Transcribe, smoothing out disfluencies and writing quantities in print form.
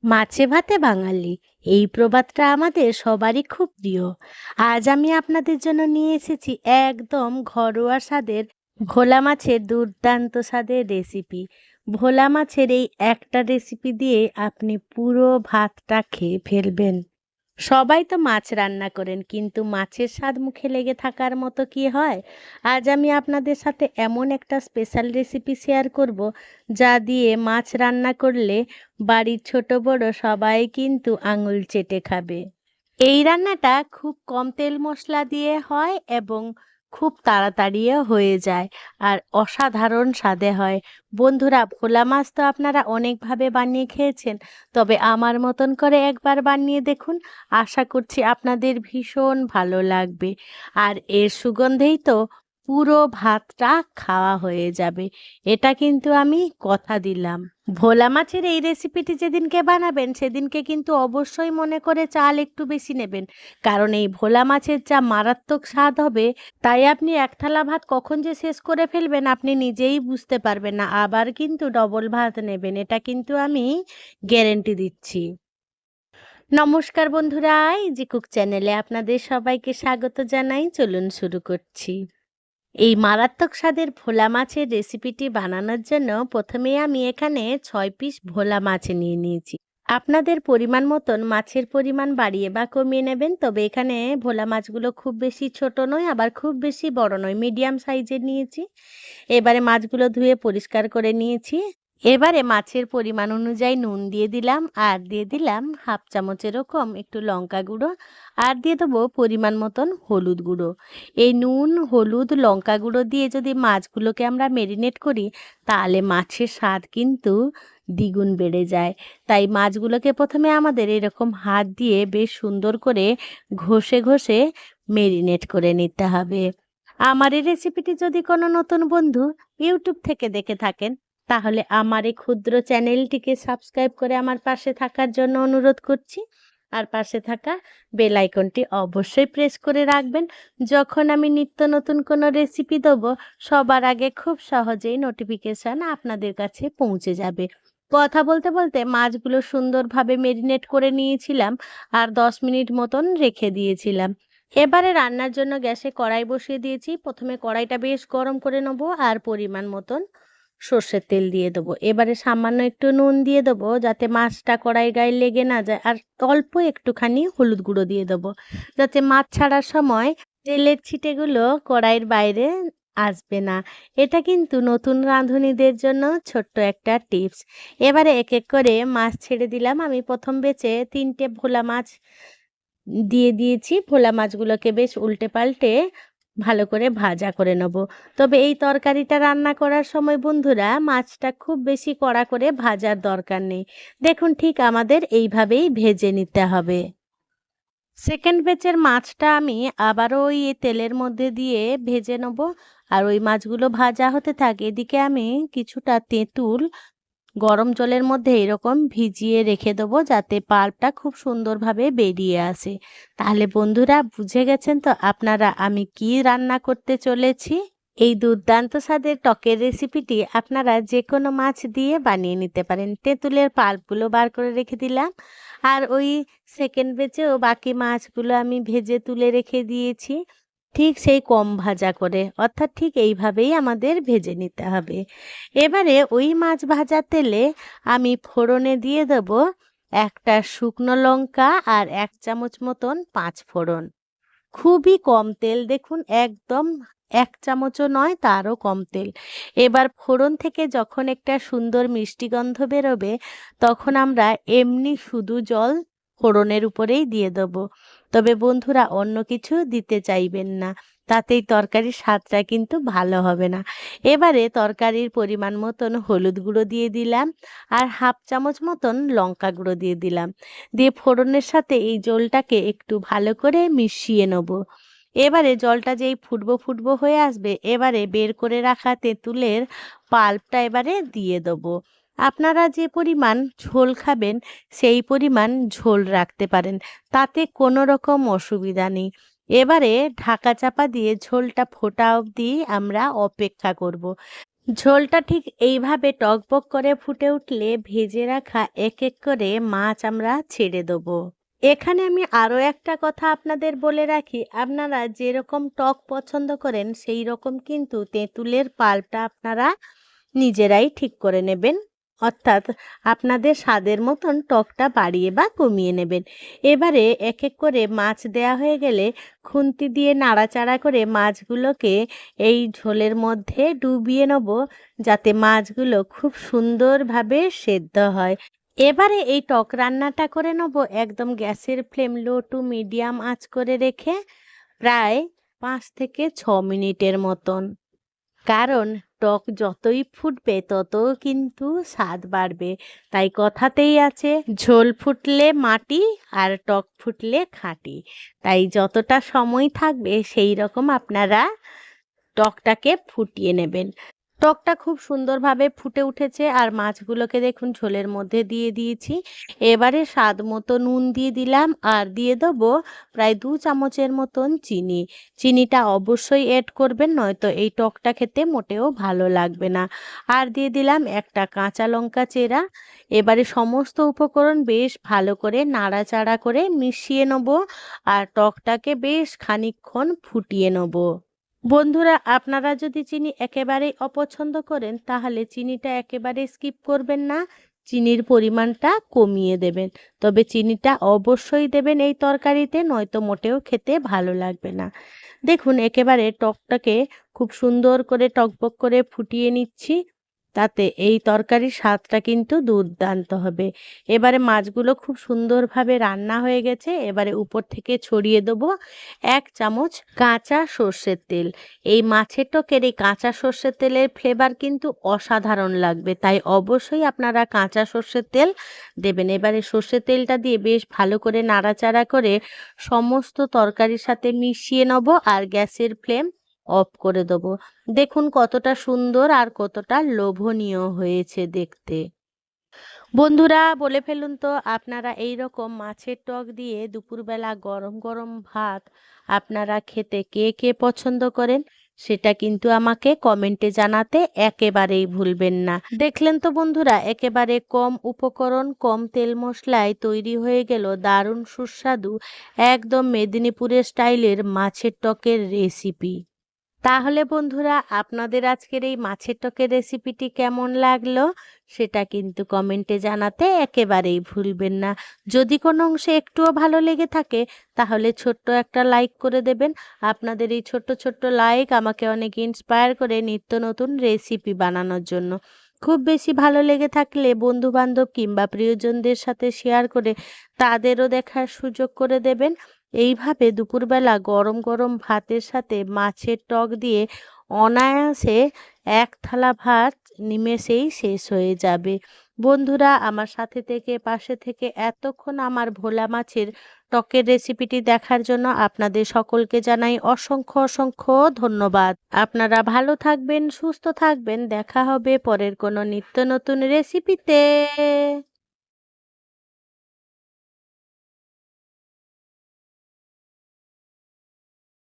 মাছে ভাতে বাঙালি, এই প্রবাদটা আমাদের সবারই খুব প্রিয়। আজ আমি আপনাদের জন্য নিয়ে এসেছি একদম ঘরোয়া স্বাদের ভোলা মাছের দুর্দান্ত স্বাদের রেসিপি। ভোলা মাছের এই একটা রেসিপি দিয়ে আপনি পুরো ভাতটা খেয়ে ফেলবেন। সবাই তো মাছ রান্না করেন, কিন্তু মাছের স্বাদ মুখে লেগে থাকার মতো কি হয়? আজ আমি আপনাদের সাথে এমন একটা স্পেশাল রেসিপি শেয়ার করব, যা দিয়ে মাছ রান্না করলে বাড়ির ছোট বড় সবাই কিন্তু আঙুল চেটে খাবে। এই রান্নাটা খুব কম তেল মশলা দিয়ে হয় এবং খুব তাড়াতাড়িও হয়ে যায়, আর অসাধারণ স্বাদে হয়। বন্ধুরা, ভোলা মাছ তো আপনারা অনেকভাবে বানিয়ে খেয়েছেন, তবে আমার মতন করে একবার বানিয়ে দেখুন। আশা করছি আপনাদের ভীষণ ভালো লাগবে। আর এর সুগন্ধেই তো পুরো ভাতটা খাওয়া হয়ে যাবে, এটা কিন্তু আমি কথা দিলাম। ভোলা মাছের এই রেসিপিটি যেদিনকে বানাবেন সেদিনকে কিন্তু অবশ্যই মনে করে চাল একটু বেশি নেবেন, কারণ এই ভোলা মাছের যা মারাত্মক স্বাদ হবে, তাই আপনি এক থালা ভাত কখন যে শেষ করে ফেলবেন আপনি নিজেই বুঝতে পারবেন না। আবার কিন্তু ডবল ভাত নেবেন, এটা কিন্তু আমি গ্যারেন্টি দিচ্ছি। নমস্কার বন্ধুরা, ইজি কুক চ্যানেলে আপনাদের সবাইকে স্বাগত জানাই। চলুন শুরু করছি। এই মারাত্মক স্বাদের ভোলা মাছের রেসিপিটি বানানোর জন্য প্রথমেই আমি এখানে 6 পিস ভোলা মাছ নিয়ে নিয়েছি। আপনাদের পরিমাণ মতন মাছের পরিমাণ বাড়িয়ে বা কমিয়ে নেবেন, তবে এখানে ভোলা মাছগুলো খুব বেশি ছোট নয়, আবার খুব বেশি বড় নয়, মিডিয়াম সাইজের নিয়েছি। এবারে মাছগুলো ধুয়ে পরিষ্কার করে নিয়েছি। এবারে মাছের পরিমাণ অনুযায়ী নুন দিয়ে দিলাম, আর দিয়ে দিলাম হাফ চামচ এরকম একটু লঙ্কা গুঁড়ো, আর দিয়ে দেবো পরিমাণ মতন হলুদ গুঁড়ো। এই নুন, হলুদ, লঙ্কা গুঁড়ো দিয়ে যদি মাছগুলোকে আমরা মেরিনেট করি, তাহলে মাছের স্বাদ কিন্তু দ্বিগুণ বেড়ে যায়। তাই মাছগুলোকে প্রথমে আমাদের এরকম হাত দিয়ে বেশ সুন্দর করে ঘষে ঘষে মেরিনেট করে নিতে হবে। আমার এই রেসিপিটি যদি কোনো নতুন বন্ধু ইউটিউব থেকে দেখে থাকেন, তাহলে আমার এই ক্ষুদ্র চ্যানেলটিকে সাবস্ক্রাইব করে আমার পাশে থাকার জন্য অনুরোধ করছি। আর পাশে থাকা বেল আইকনটি অবশ্যই প্রেস করে রাখবেন। যখন আমি নিত্য নতুন কোনো রেসিপি দেবো, সবার আগে খুব সহজেই নোটিফিকেশান আপনাদের কাছে পৌঁছে যাবে। কথা বলতে বলতে মাছগুলো সুন্দরভাবে মেরিনেট করে নিয়েছিলাম, আর 10 মিনিট মতন রেখে দিয়েছিলাম। এবারে রান্নার জন্য গ্যাসে কড়াই বসিয়ে দিয়েছি। প্রথমে কড়াইটা বেশ গরম করে নেব, আর পরিমাণ মতন সর্ষের তেল দিয়ে দেবো। এবারে সামান্য একটু নুন দিয়ে দেবো, যাতে মাছটা কড়াই গায়ে লেগে না যায়, আর অল্প একটুখানি হলুদ গুঁড়ো দিয়ে দেবো, যাতে মাছ ছাড়ার সময় তেলের ছিটেগুলো কড়াইয়ের বাইরে আসবে না। এটা কিন্তু নতুন রাঁধুনিদের জন্য ছোট্ট একটা টিপস। এবারে এক এক করে মাছ ছেড়ে দিলাম। আমি প্রথম বেচে 3টে ভোলা মাছ দিয়ে দিয়েছি। ভোলা মাছগুলোকে বেশ উল্টে পাল্টে ভালো করে ভাজা করে নেব। তবে এই তরকারিটা রান্না করার সময় বন্ধুরা, মাছটা খুব বেশি কড়া করে ভাজার দরকার নেই। দেখুন, ঠিক আমাদের এইভাবেই ভেজে নিতে হবে। সেকেন্ড ব্যাচের মাছটা আমি আবারও ওই তেলের মধ্যে দিয়ে ভেজে নেব। আর ওই মাছগুলো ভাজা হতে থাকে, এদিকে আমি কিছুটা তেঁতুল গরম জলের মধ্যে এরকম ভিজিয়ে রেখে দেবো, যাতে পাল্পটা খুব সুন্দরভাবে বেরিয়ে আসে। তাহলে বন্ধুরা, বুঝে গেছেন তো আপনারা আমি কি রান্না করতে চলেছি। এই দুর্দান্ত স্বাদের টকের রেসিপিটি আপনারা যে কোনো মাছ দিয়ে বানিয়ে নিতে পারেন। তেঁতুলের পাল্পগুলো বার করে রেখে দিলাম, আর ওই সেকেন্ড বেচেও বাকি মাছগুলো আমি ভেজে তুলে রেখে দিয়েছি, ঠিক সেই কম ভাজা করে, অর্থাৎ ঠিক এইভাবেই আমাদের ভেজে নিতে হবে। এবারে ওই মাছ ভাজা তেলে আমি ফোড়নে দিয়ে দেব একটা শুকনো লঙ্কা আর 1 চামচ মতন 5 ফোড়ন। খুবই কম তেল, দেখুন একদম 1 চামচও নয়, তারও কম তেল। এবার ফোড়ন থেকে যখন একটা সুন্দর মিষ্টি গন্ধ বেরোবে, তখন আমরা এমনি শুধু জল ফোড়নের উপরেই দিয়ে দেবো। তবে বন্ধুরা, অন্য কিছু দিতে চাইবেন না, তাতেই তরকারির স্বাদটা কিন্তু ভালো হবে না। এবারে তরকারির পরিমাণ মতন হলুদ গুঁড়ো দিয়ে দিলাম, আর হাফ চামচ মতন লঙ্কা গুঁড়ো দিয়ে দিলাম। দিয়ে ফোড়নের সাথে এই জলটাকে একটু ভালো করে মিশিয়ে নেব। এবারে জলটা যেই ফুটবো ফুটবো হয়ে আসবে, এবারে বের করে রাখা তেঁতুলের পাল্পটা এবারে দিয়ে দেবো। আপনারা যে পরিমাণ ঝোল খাবেন সেই পরিমাণ ঝোল রাখতে পারেন, তাতে কোনো রকম অসুবিধা নেই। এবারে ঢাকা চাপা দিয়ে ঝোলটা ফোটা অবধি আমরা অপেক্ষা করব। ঝোলটা ঠিক এইভাবে টগবগ করে ফুটে উঠলে ভেজে রাখা এক এক করে মাছ আমরা ছেড়ে দেবো। এখানে আমি আরো একটা কথা আপনাদের বলে রাখি, আপনারা যেরকম টক পছন্দ করেন সেই রকম কিন্তু তেঁতুলের পাল্পটা আপনারা নিজেরাই ঠিক করে নেবেন। অর্থাৎ আপনাদের স্বাদের মতন টকটা বাড়িয়ে বা কমিয়ে নেবেন। এবারে এক এক করে মাছ দেয়া হয়ে গেলে খুন্তি দিয়ে নাড়াচাড়া করে মাছগুলোকে এই ঝোলের মধ্যে ডুবিয়ে নেব, যাতে মাছগুলো খুব সুন্দরভাবে সেদ্ধ হয়। এবারে এই টক রান্নাটা করে নেব একদম গ্যাসের ফ্লেম লো টু মিডিয়াম আঁচ করে রেখে প্রায় 5 থেকে 6 মিনিটের মতন। কারণ টক যতই ফুটবে তত কিন্তু স্বাদ বাড়বে। তাই কথাতেই আছে, ঝোল ফুটলে মাটি আর টক ফুটলে খাঁটি। তাই যতটা সময় থাকবে সেই রকম আপনারা টকটাকে ফুটিয়ে নেবেন। টকটা খুব সুন্দরভাবে ফুটে উঠেছে আর মাছগুলোকে দেখুন ঝোলের মধ্যে দিয়ে দিয়েছি। এবারে স্বাদ মতো নুন দিয়ে দিলাম আর দিয়ে দেবো প্রায় 2 চামচের মতন চিনি। চিনিটা অবশ্যই অ্যাড করবেন, নয়তো এই টকটা খেতে মোটেও ভালো লাগবে না। আর দিয়ে দিলাম একটা কাঁচা লঙ্কা চেরা। এবারে সমস্ত উপকরণ বেশ ভালো করে নাড়াচাড়া করে মিশিয়ে নেব আর টকটাকে বেশ খানিকক্ষণ ফুটিয়ে নেব। বন্ধুরা, আপনারা যদি চিনি একেবারেই অপছন্দ করেন তাহলে চিনিটা একেবারে স্কিপ করবেন না, চিনির পরিমাণটা কমিয়ে দেবেন। তবে চিনিটা অবশ্যই দেবেন এই তরকারিতে, নয়তো মোটেও খেতে ভালো লাগবে না। দেখুন একেবারে টকটাকে খুব সুন্দর করে টকবক করে ফুটিয়ে নিচ্ছি, তাতে এই তরকারির স্বাদটা কিন্তু দুর্দান্ত হবে। এবারে মাছগুলো খুব সুন্দরভাবে রান্না হয়ে গেছে। এবারে উপর থেকে ছড়িয়ে দেবো 1 চামচ কাঁচা সর্ষের তেল। এই মাছের টকের এই কাঁচা সর্ষের তেলের ফ্লেভার কিন্তু অসাধারণ লাগবে, তাই অবশ্যই আপনারা কাঁচা সর্ষের তেল দেবেন। এবারে সর্ষের তেলটা দিয়ে বেশ ভালো করে নাড়াচাড়া করে সমস্ত তরকারির সাথে মিশিয়ে নেব আর গ্যাসের ফ্লেম অফ করে দেবো। দেখুন কতটা সুন্দর আর কতটা লোভনীয় হয়েছে দেখতে। বন্ধুরা, বলে ফেলুন তো, আপনারা এই রকম মাছের টক দিয়ে দুপুরবেলা গরম গরম ভাত আপনারা খেতে কে কে পছন্দ করেন? সেটা কিন্তু আমাকে কমেন্টে জানাতে একেবারেই ভুলবেন না। দেখলেন তো বন্ধুরা, একেবারে কম উপকরণ কম তেল মশলায় তৈরি হয়ে গেল দারুণ সুস্বাদু একদম মেদিনীপুরের স্টাইলের মাছের টকের রেসিপি। তাহলে বন্ধুরা, আপনাদের আজকের এই মাছের টকের রেসিপিটি কেমন লাগলো সেটা কিন্তু কমেন্টে জানাতে একেবারেই ভুলবেন না। যদি কোনো অংশে একটুও ভালো লেগে থাকে তাহলে ছোট্ট একটা লাইক করে দেবেন। আপনাদের এই ছোট্ট ছোট্ট লাইক আমাকে অনেক ইন্সপায়ার করে নিত্য নতুন রেসিপি বানানোর জন্য। খুব বেশি ভালো লেগে থাকলে বন্ধু বান্ধব কিংবা প্রিয়জনদের সাথে শেয়ার করে তাদেরও দেখার সুযোগ করে দেবেন। এইভাবে দুপুরবেলা গরম গরম ভাতের সাথে মাছের টক দিয়ে অনায়াসে এক থালা ভাত নিমেষেই শেষ হয়ে যাবে। বন্ধুরা, আমার সাথে থেকে পাশে থেকে এতক্ষণ আমার ভোলা মাছের টকের রেসিপিটি দেখার জন্য আপনাদের সকলকে জানাই অসংখ্য অসংখ্য ধন্যবাদ। আপনারা ভালো থাকবেন, সুস্থ থাকবেন। দেখা হবে পরের কোনো নিত্য নতুন রেসিপিতে।